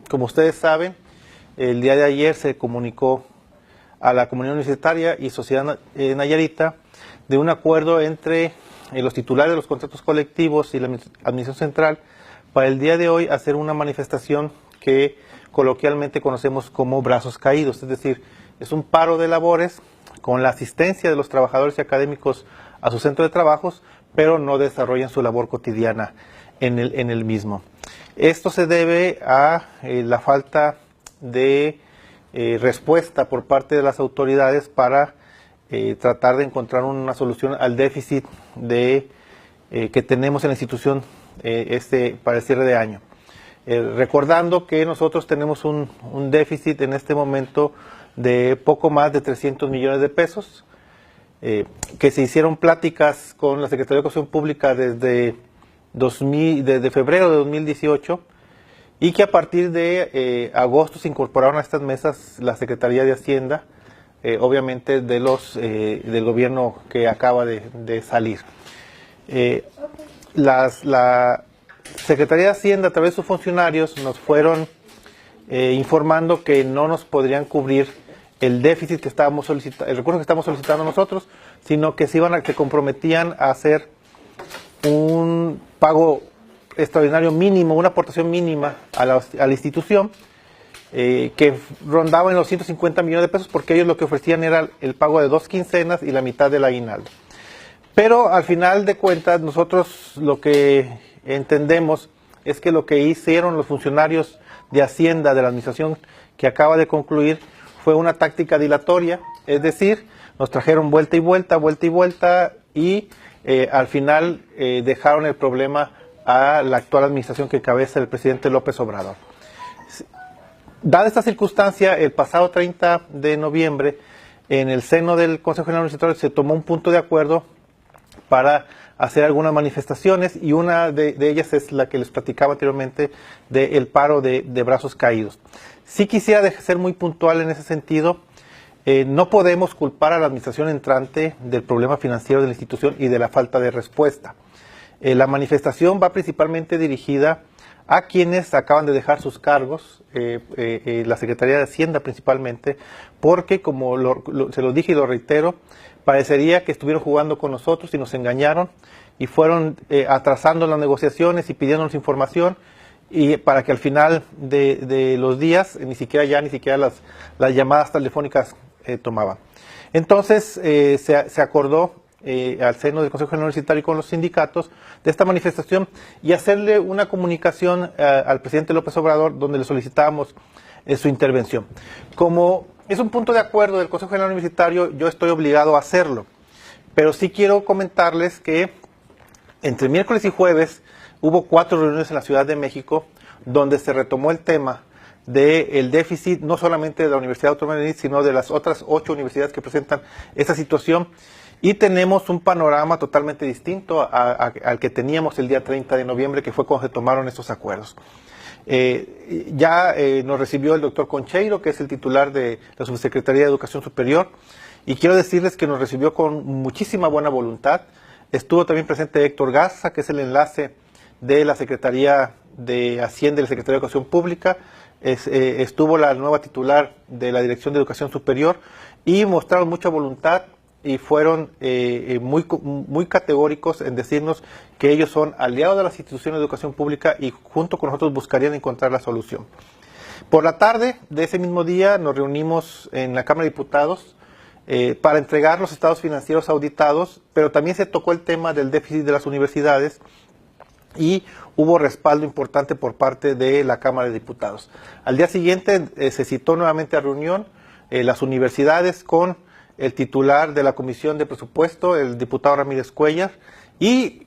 como ustedes saben, el día de ayer se comunicó a la comunidad universitaria y sociedad nayarita de un acuerdo entre los titulares de los contratos colectivos y la Administración Central para el día de hoy hacer una manifestación que coloquialmente conocemos como brazos caídos, es decir, es un paro de labores con la asistencia de los trabajadores y académicos a su centro de trabajos, pero no desarrollan su labor cotidiana en el mismo. Esto se debe a la falta de respuesta por parte de las autoridades para tratar de encontrar una solución al déficit que tenemos en la institución para el cierre de año. Recordando que nosotros tenemos un déficit en este momento de poco más de 300 millones de pesos, que se hicieron pláticas con la Secretaría de Educación Pública desde febrero de 2018 y que a partir de agosto se incorporaron a estas mesas la Secretaría de Hacienda, obviamente del gobierno que acaba de salir. La Secretaría de Hacienda, a través de sus funcionarios, nos fueron informando que no nos podrían cubrir el déficit que estábamos solicitando, el recurso que estamos solicitando nosotros, sino que se comprometían a hacer un pago extraordinario mínimo, una aportación mínima a la institución, que rondaba en los 150 millones de pesos, porque ellos lo que ofrecían era el pago de 2 quincenas y la mitad del aguinaldo. Pero al final de cuentas, nosotros lo que entendemos es que lo que hicieron los funcionarios de Hacienda de la administración que acaba de concluir fue una táctica dilatoria, es decir, nos trajeron vuelta y vuelta y al final dejaron el problema a la actual administración que encabeza el presidente López Obrador. Dada esta circunstancia, el pasado 30 de noviembre, en el seno del Consejo General Universitario se tomó un punto de acuerdo para hacer algunas manifestaciones, y una de ellas es la que les platicaba anteriormente del paro de brazos caídos. Sí quisiera ser muy puntual en ese sentido. No podemos culpar a la administración entrante del problema financiero de la institución y de la falta de respuesta. La manifestación va principalmente dirigida a quienes acaban de dejar sus cargos, la Secretaría de Hacienda principalmente, porque como se lo dije y lo reitero, parecería que estuvieron jugando con nosotros y nos engañaron y fueron atrasando las negociaciones y pidiéndonos información, y para que al final de los días ni siquiera las llamadas telefónicas tomaban. Entonces se acordó al seno del Consejo General Universitario y con los sindicatos de esta manifestación y hacerle una comunicación al presidente López Obrador donde le solicitábamos su intervención. Como es un punto de acuerdo del Consejo General Universitario, yo estoy obligado a hacerlo, pero sí quiero comentarles que entre miércoles y jueves hubo 4 reuniones en la Ciudad de México donde se retomó el tema del déficit, no solamente de la Universidad Autónoma de Nayarit, sino de las otras 8 universidades que presentan esta situación, y tenemos un panorama totalmente distinto al que teníamos el día 30 de noviembre, que fue cuando se tomaron estos acuerdos. Nos recibió el doctor Concheiro, que es el titular de la Subsecretaría de Educación Superior, y quiero decirles que nos recibió con muchísima buena voluntad. Estuvo también presente Héctor Garza, que es el enlace de la Secretaría de Hacienda y la Secretaría de Educación Pública. Estuvo la nueva titular de la Dirección de Educación Superior y mostraron mucha voluntad y fueron muy categóricos en decirnos que ellos son aliados de las instituciones de educación pública y junto con nosotros buscarían encontrar la solución. Por la tarde de ese mismo día nos reunimos en la Cámara de Diputados para entregar los estados financieros auditados, pero también se tocó el tema del déficit de las universidades y hubo respaldo importante por parte de la Cámara de Diputados. Al día siguiente se citó nuevamente a reunión las universidades con el titular de la Comisión de Presupuesto, el diputado Ramírez Cuellar, y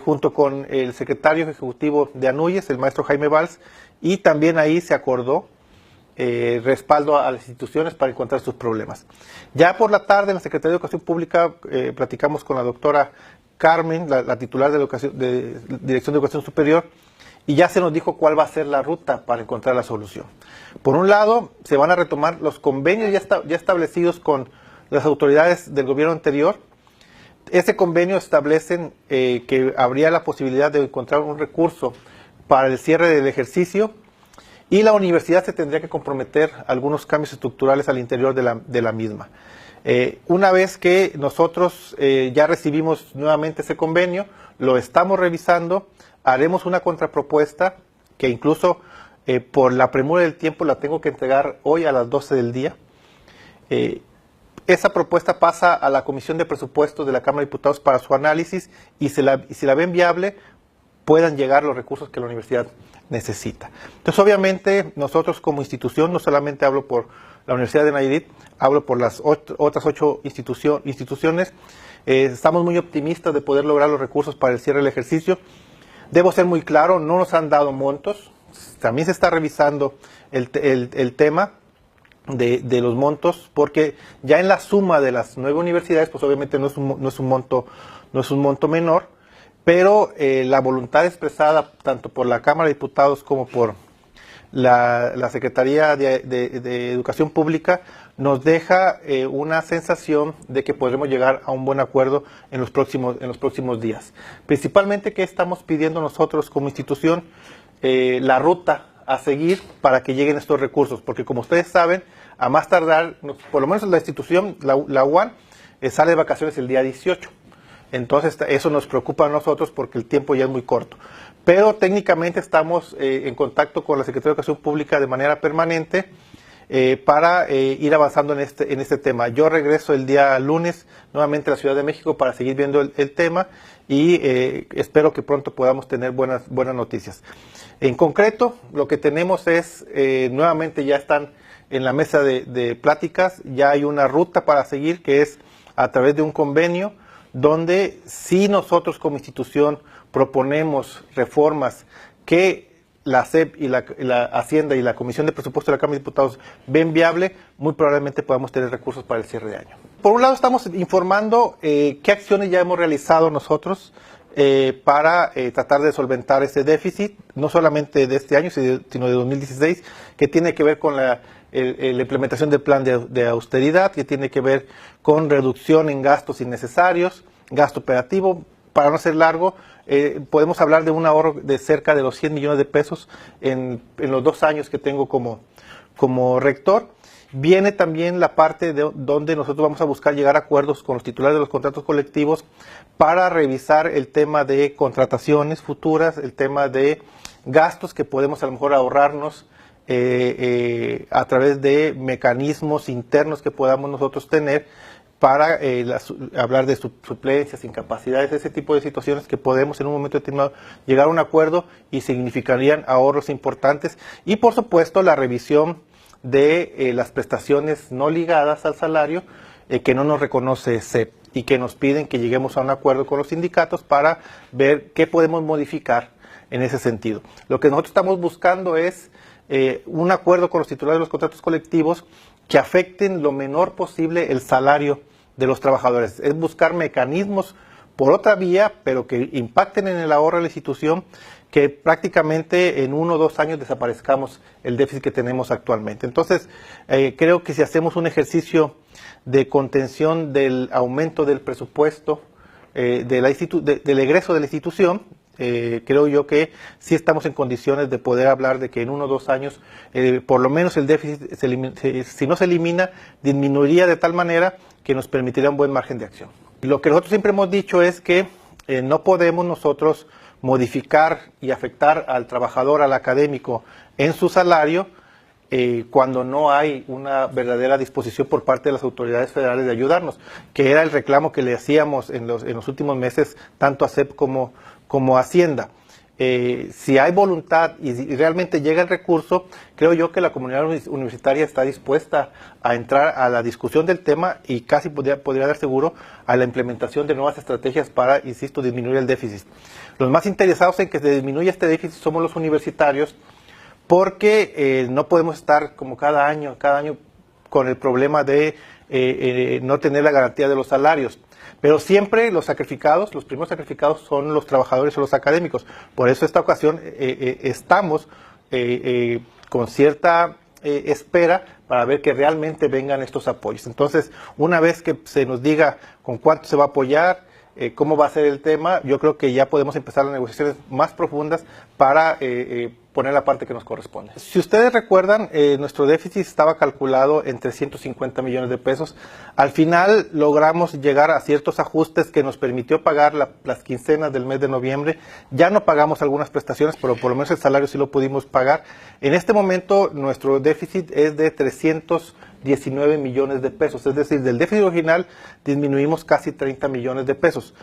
junto con el secretario ejecutivo de ANUYES, el maestro Jaime Valls, y también ahí se acordó respaldo a las instituciones para encontrar sus problemas. Ya por la tarde en la Secretaría de Educación Pública platicamos con la doctora Carmen, la titular de Dirección de Educación Superior, y ya se nos dijo cuál va a ser la ruta para encontrar la solución. Por un lado, se van a retomar los convenios ya establecidos con las autoridades del gobierno anterior. Ese convenio establece que habría la posibilidad de encontrar un recurso para el cierre del ejercicio y la universidad se tendría que comprometer a algunos cambios estructurales al interior de la misma. Una vez que nosotros ya recibimos nuevamente ese convenio, lo estamos revisando, haremos una contrapropuesta que incluso por la premura del tiempo la tengo que entregar hoy a las 12 del día. Esa propuesta pasa a la Comisión de Presupuestos de la Cámara de Diputados para su análisis y si la ven viable, puedan llegar los recursos que la universidad necesita. Entonces, obviamente, nosotros como institución, no solamente hablo por la Universidad de Nayarit, hablo por las otras 8 instituciones, estamos muy optimistas de poder lograr los recursos para el cierre del ejercicio. Debo ser muy claro, no nos han dado montos, también se está revisando el tema de los montos, porque ya en la suma de las 9 universidades, pues obviamente no es un monto menor, pero la voluntad expresada tanto por la Cámara de Diputados como por la Secretaría de Educación Pública nos deja una sensación de que podremos llegar a un buen acuerdo en los próximos días. Principalmente, ¿qué estamos pidiendo nosotros como institución? La ruta a seguir para que lleguen estos recursos, porque como ustedes saben, a más tardar, por lo menos la institución, la UAN, sale de vacaciones el día 18. Entonces eso nos preocupa a nosotros porque el tiempo ya es muy corto. Pero técnicamente estamos en contacto con la Secretaría de Educación Pública de manera permanente para ir avanzando en este tema. Yo regreso el día lunes nuevamente a la Ciudad de México para seguir viendo el tema y espero que pronto podamos tener buenas noticias. En concreto, lo que tenemos es, nuevamente ya están en la mesa de pláticas, ya hay una ruta para seguir que es a través de un convenio donde si nosotros como institución proponemos reformas que la SEP y la Hacienda y la Comisión de Presupuesto de la Cámara de Diputados ven viable, muy probablemente podamos tener recursos para el cierre de año. Por un lado, estamos informando qué acciones ya hemos realizado nosotros para tratar de solventar ese déficit, no solamente de este año, sino de 2016, que tiene que ver con la implementación del plan de austeridad, que tiene que ver con reducción en gastos innecesarios, gasto operativo. Para no ser largo, podemos hablar de un ahorro de cerca de los 100 millones de pesos en los 2 años que tengo como rector. Viene también la parte donde nosotros vamos a buscar llegar a acuerdos con los titulares de los contratos colectivos para revisar el tema de contrataciones futuras, el tema de gastos que podemos a lo mejor ahorrarnos a través de mecanismos internos que podamos nosotros tener para hablar de suplencias, incapacidades, ese tipo de situaciones que podemos en un momento determinado llegar a un acuerdo y significarían ahorros importantes. Y por supuesto la revisión de las prestaciones no ligadas al salario que no nos reconoce SEP y que nos piden que lleguemos a un acuerdo con los sindicatos para ver qué podemos modificar en ese sentido. Lo que nosotros estamos buscando es un acuerdo con los titulares de los contratos colectivos que afecten lo menor posible el salario de los trabajadores. Es buscar mecanismos por otra vía, pero que impacten en el ahorro de la institución, que prácticamente en 1 o 2 años desaparezcamos el déficit que tenemos actualmente. Entonces, creo que si hacemos un ejercicio de contención del aumento del presupuesto, del egreso de la institución, creo yo que sí estamos en condiciones de poder hablar de que en 1 o 2 años, por lo menos el déficit, si no se elimina, disminuiría de tal manera que nos permitiría un buen margen de acción. Lo que nosotros siempre hemos dicho es que no podemos nosotros modificar y afectar al trabajador, al académico, en su salario, cuando no hay una verdadera disposición por parte de las autoridades federales de ayudarnos, que era el reclamo que le hacíamos en los últimos meses, tanto a SEP como a Hacienda. Si hay voluntad y realmente llega el recurso, creo yo que la comunidad universitaria está dispuesta a entrar a la discusión del tema y casi podría dar seguro a la implementación de nuevas estrategias para, insisto, disminuir el déficit. Los más interesados en que se disminuya este déficit somos los universitarios, porque no podemos estar como cada año con el problema de no tener la garantía de los salarios. Pero siempre los primeros sacrificados son los trabajadores o los académicos. Por eso esta ocasión estamos con cierta espera para ver que realmente vengan estos apoyos. Entonces, una vez que se nos diga con cuánto se va a apoyar, cómo va a ser el tema, yo creo que ya podemos empezar las negociaciones más profundas para poner la parte que nos corresponde. Si ustedes recuerdan, nuestro déficit estaba calculado en 350 millones de pesos. Al final logramos llegar a ciertos ajustes que nos permitió pagar las quincenas del mes de noviembre. Ya no pagamos algunas prestaciones, pero por lo menos el salario sí lo pudimos pagar. En este momento nuestro déficit es de 319 millones de pesos, es decir, del déficit original disminuimos casi 30 millones de pesos.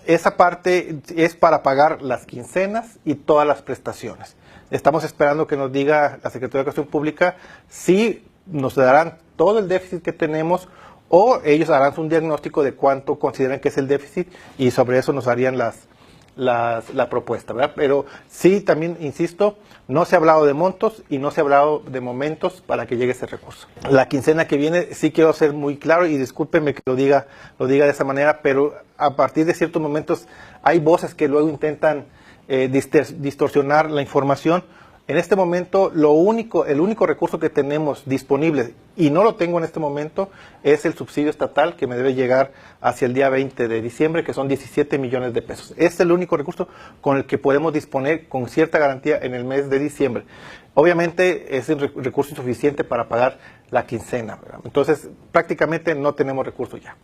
Esa parte es para pagar las quincenas y todas las prestaciones. Estamos esperando que nos diga la Secretaría de Educación Pública si nos darán todo el déficit que tenemos o ellos harán un diagnóstico de cuánto consideran que es el déficit y sobre eso nos harían la propuesta, ¿verdad? Pero sí, también insisto, no se ha hablado de montos y no se ha hablado de momentos para que llegue ese recurso. La quincena que viene, sí quiero ser muy claro y discúlpeme que lo diga de esa manera, pero a partir de ciertos momentos hay voces que luego intentan distorsionar la información. En este momento, el único recurso que tenemos disponible, y no lo tengo en este momento, es el subsidio estatal que me debe llegar hacia el día 20 de diciembre, que son 17 millones de pesos. Es el único recurso con el que podemos disponer con cierta garantía en el mes de diciembre. Obviamente es un recurso insuficiente para pagar la quincena, ¿verdad? Entonces prácticamente no tenemos recursos ya.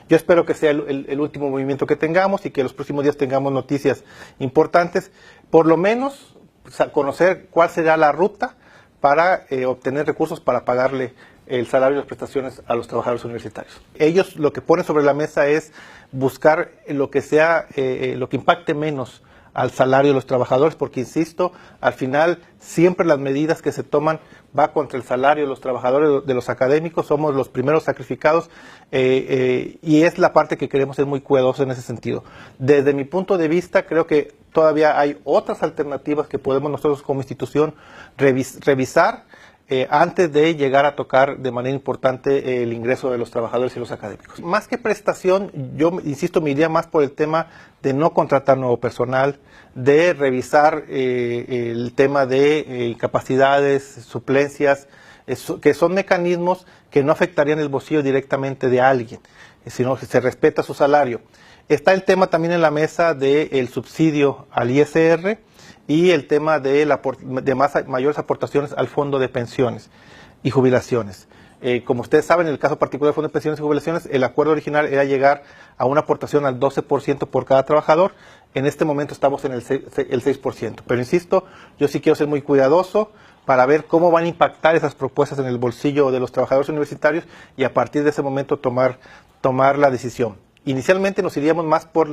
Yo espero que sea el último movimiento que tengamos y que los próximos días tengamos noticias importantes, por lo menos conocer cuál será la ruta para obtener recursos para pagarle el salario y las prestaciones a los trabajadores universitarios. Ellos lo que ponen sobre la mesa es buscar lo que sea, lo que impacte menos al salario de los trabajadores, porque insisto, al final siempre las medidas que se toman va contra el salario de los trabajadores, de los académicos, somos los primeros sacrificados y es la parte que queremos ser muy cuidadosos en ese sentido. Desde mi punto de vista, creo que todavía hay otras alternativas que podemos nosotros como institución revisar antes de llegar a tocar de manera importante el ingreso de los trabajadores y los académicos. Más que prestación, yo insisto, me iría más por el tema de no contratar nuevo personal, de revisar el tema de incapacidades, suplencias, que son mecanismos que no afectarían el bolsillo directamente de alguien, sino que se respeta su salario. Está el tema también en la mesa del subsidio al ISR, y el tema de mayores aportaciones al fondo de pensiones y jubilaciones. Como ustedes saben, en el caso particular del fondo de pensiones y jubilaciones, el acuerdo original era llegar a una aportación al 12% por cada trabajador. En este momento estamos en el 6%. Pero insisto, yo sí quiero ser muy cuidadoso para ver cómo van a impactar esas propuestas en el bolsillo de los trabajadores universitarios y a partir de ese momento tomar la decisión. Inicialmente nos iríamos más por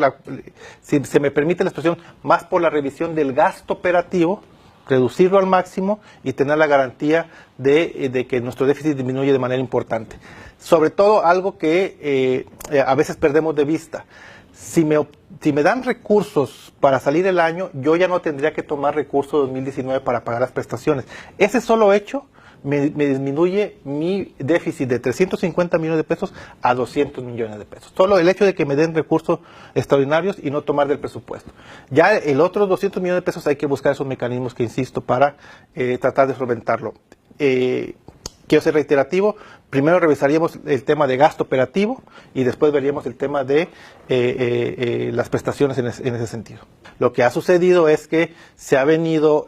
si se me permite la expresión, más por la revisión del gasto operativo, reducirlo al máximo y tener la garantía de que nuestro déficit disminuye de manera importante. Sobre todo algo que a veces perdemos de vista. Si me dan recursos para salir el año, yo ya no tendría que tomar recursos de 2019 para pagar las prestaciones. Ese solo hecho me disminuye mi déficit de 350 millones de pesos a 200 millones de pesos. Solo el hecho de que me den recursos extraordinarios y no tomar del presupuesto. Ya el otro 200 millones de pesos hay que buscar esos mecanismos que insisto para tratar de solventarlo. Quiero ser reiterativo, primero revisaríamos el tema de gasto operativo y después veríamos el tema de las prestaciones en ese sentido. Lo que ha sucedido es que se ha venido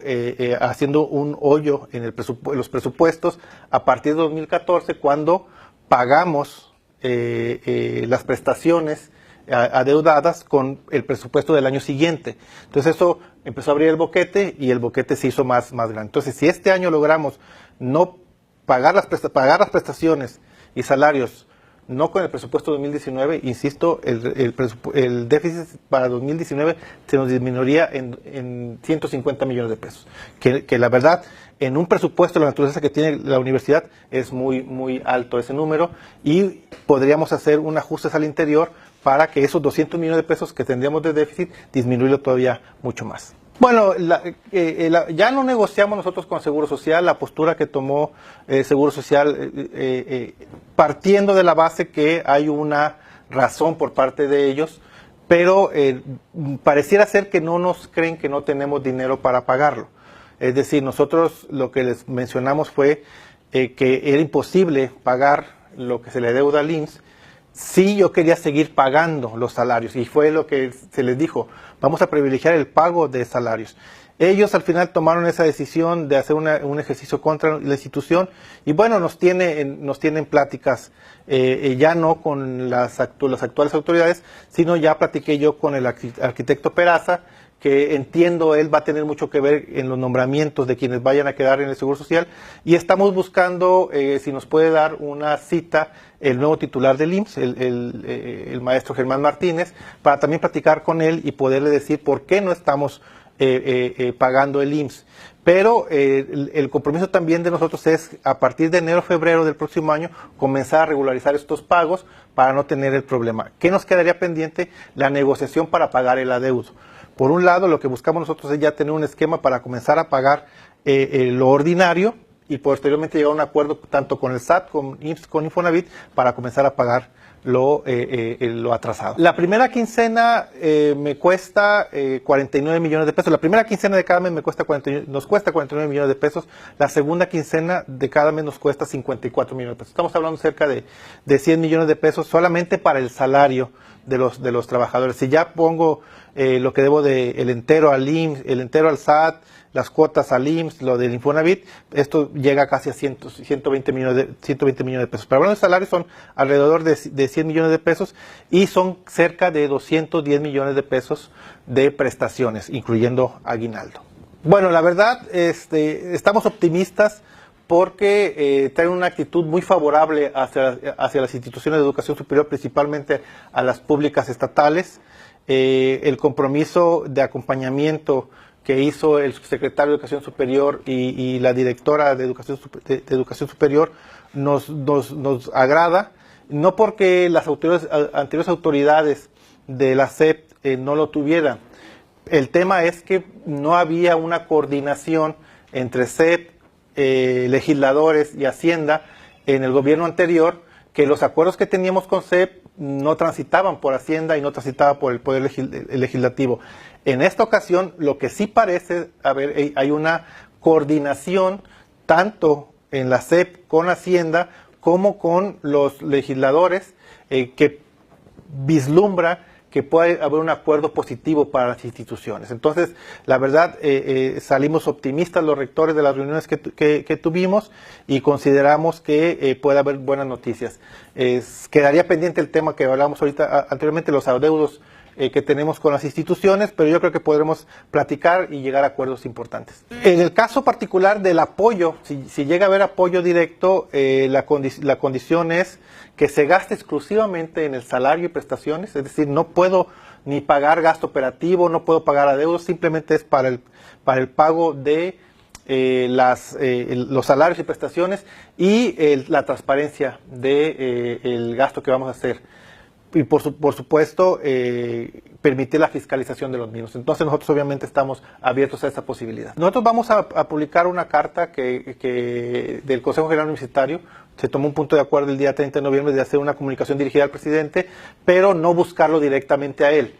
haciendo un hoyo en los presupuestos a partir de 2014 cuando pagamos las prestaciones adeudadas con el presupuesto del año siguiente. Entonces eso empezó a abrir el boquete y el boquete se hizo más grande. Entonces si este año logramos no pagar las prestaciones y salarios no con el presupuesto 2019, insisto, el déficit para 2019 se nos disminuiría en 150 millones de pesos. Que la verdad, en un presupuesto de la naturaleza que tiene la universidad, es muy alto ese número y podríamos hacer un ajuste al interior para que esos 200 millones de pesos que tendríamos de déficit disminuirlo todavía mucho más. Bueno, ya no negociamos nosotros con Seguro Social, la postura que tomó Seguro Social, partiendo de la base que hay una razón por parte de ellos, pero pareciera ser que no nos creen que no tenemos dinero para pagarlo. Es decir, nosotros lo que les mencionamos fue que era imposible pagar lo que se le deuda al IMSS. Sí, yo quería seguir pagando los salarios y fue lo que se les dijo. vamos a privilegiar el pago de salarios. Ellos al final tomaron esa decisión de hacer un ejercicio contra la institución y bueno, nos tienen pláticas, ya no con las actuales autoridades, sino ya platiqué yo con el arquitecto Peraza, que entiendo él va a tener mucho que ver en los nombramientos de quienes vayan a quedar en el Seguro Social, y estamos buscando si nos puede dar una cita el nuevo titular del IMSS, el maestro Germán Martínez, para también platicar con él y poderle decir por qué no estamos pagando el IMSS. Pero el compromiso también de nosotros es, a partir de enero o febrero del próximo año, comenzar a regularizar estos pagos para no tener el problema. ¿Qué nos quedaría pendiente? La negociación para pagar el adeudo. Por un lado, lo que buscamos nosotros es ya tener un esquema para comenzar a pagar lo ordinario y posteriormente llegar a un acuerdo tanto con el SAT, con IMSS, con Infonavit, para comenzar a pagar lo atrasado. La primera quincena me cuesta 49 millones de pesos. La primera quincena de cada mes nos cuesta 49 millones de pesos. La segunda quincena de cada mes nos cuesta 54 millones de pesos. Estamos hablando cerca de 100 millones de pesos solamente para el salario de los trabajadores. Si ya pongo lo que debo el entero al IMSS, el entero al SAT, las cuotas al IMSS, lo del Infonavit, esto llega casi a 120 millones de pesos. Pero hablando de salarios, son alrededor de 100 millones de pesos y son cerca de 210 millones de pesos de prestaciones, incluyendo aguinaldo. Bueno, la verdad, estamos optimistas porque traen una actitud muy favorable hacia las instituciones de educación superior, principalmente a las públicas estatales. El compromiso de acompañamiento que hizo el subsecretario de Educación Superior y la directora de Educación Superior nos agrada, no porque las anteriores autoridades de la SEP no lo tuvieran. El tema es que no había una coordinación entre SEP, legisladores y Hacienda en el gobierno anterior, que los acuerdos que teníamos con SEP no transitaban por Hacienda y no transitaba por el Poder Legislativo. En esta ocasión, lo que sí parece haber, hay una coordinación tanto en la SEP con Hacienda como con los legisladores que vislumbra que puede haber un acuerdo positivo para las instituciones. Entonces, la verdad, salimos optimistas los rectores de las reuniones que tuvimos y consideramos que puede haber buenas noticias. Quedaría pendiente el tema que hablábamos ahorita anteriormente, los adeudos que tenemos con las instituciones, pero yo creo que podremos platicar y llegar a acuerdos importantes. En el caso particular del apoyo, si llega a haber apoyo directo, la condición es que se gaste exclusivamente en el salario y prestaciones, es decir, no puedo ni pagar gasto operativo, no puedo pagar adeudos, simplemente es para el pago de los salarios y prestaciones y la transparencia del gasto que vamos a hacer. Y por supuesto, permitir la fiscalización de los mismos. Entonces nosotros obviamente estamos abiertos a esa posibilidad. Nosotros vamos a publicar una carta del Consejo General Universitario. Se tomó un punto de acuerdo el día 30 de noviembre de hacer una comunicación dirigida al presidente, pero no buscarlo directamente a él.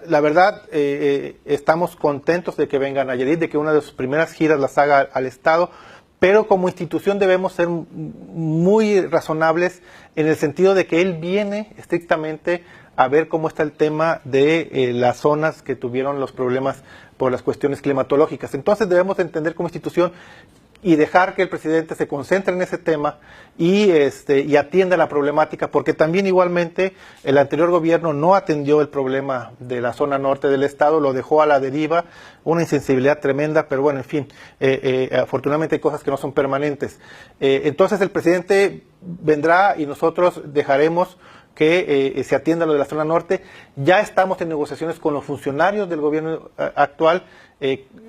La verdad, estamos contentos de que venga a Nayarit, de que una de sus primeras giras las haga al Estado, pero como institución debemos ser muy razonables en el sentido de que él viene estrictamente a ver cómo está el tema de las zonas que tuvieron los problemas por las cuestiones climatológicas. Entonces debemos entender como institución y dejar que el presidente se concentre en ese tema y atienda la problemática, porque también igualmente el anterior gobierno no atendió el problema de la zona norte del estado, lo dejó a la deriva, una insensibilidad tremenda, pero bueno, en fin, afortunadamente hay cosas que no son permanentes. Entonces el presidente vendrá y nosotros dejaremos que se atienda lo de la zona norte. Ya estamos en negociaciones con los funcionarios del gobierno actual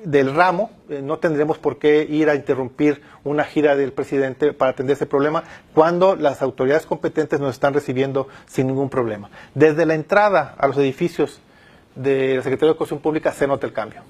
del ramo. No tendremos por qué ir a interrumpir una gira del presidente para atender ese problema cuando las autoridades competentes nos están recibiendo sin ningún problema. Desde la entrada a los edificios de la Secretaría de Educación Pública se nota el cambio.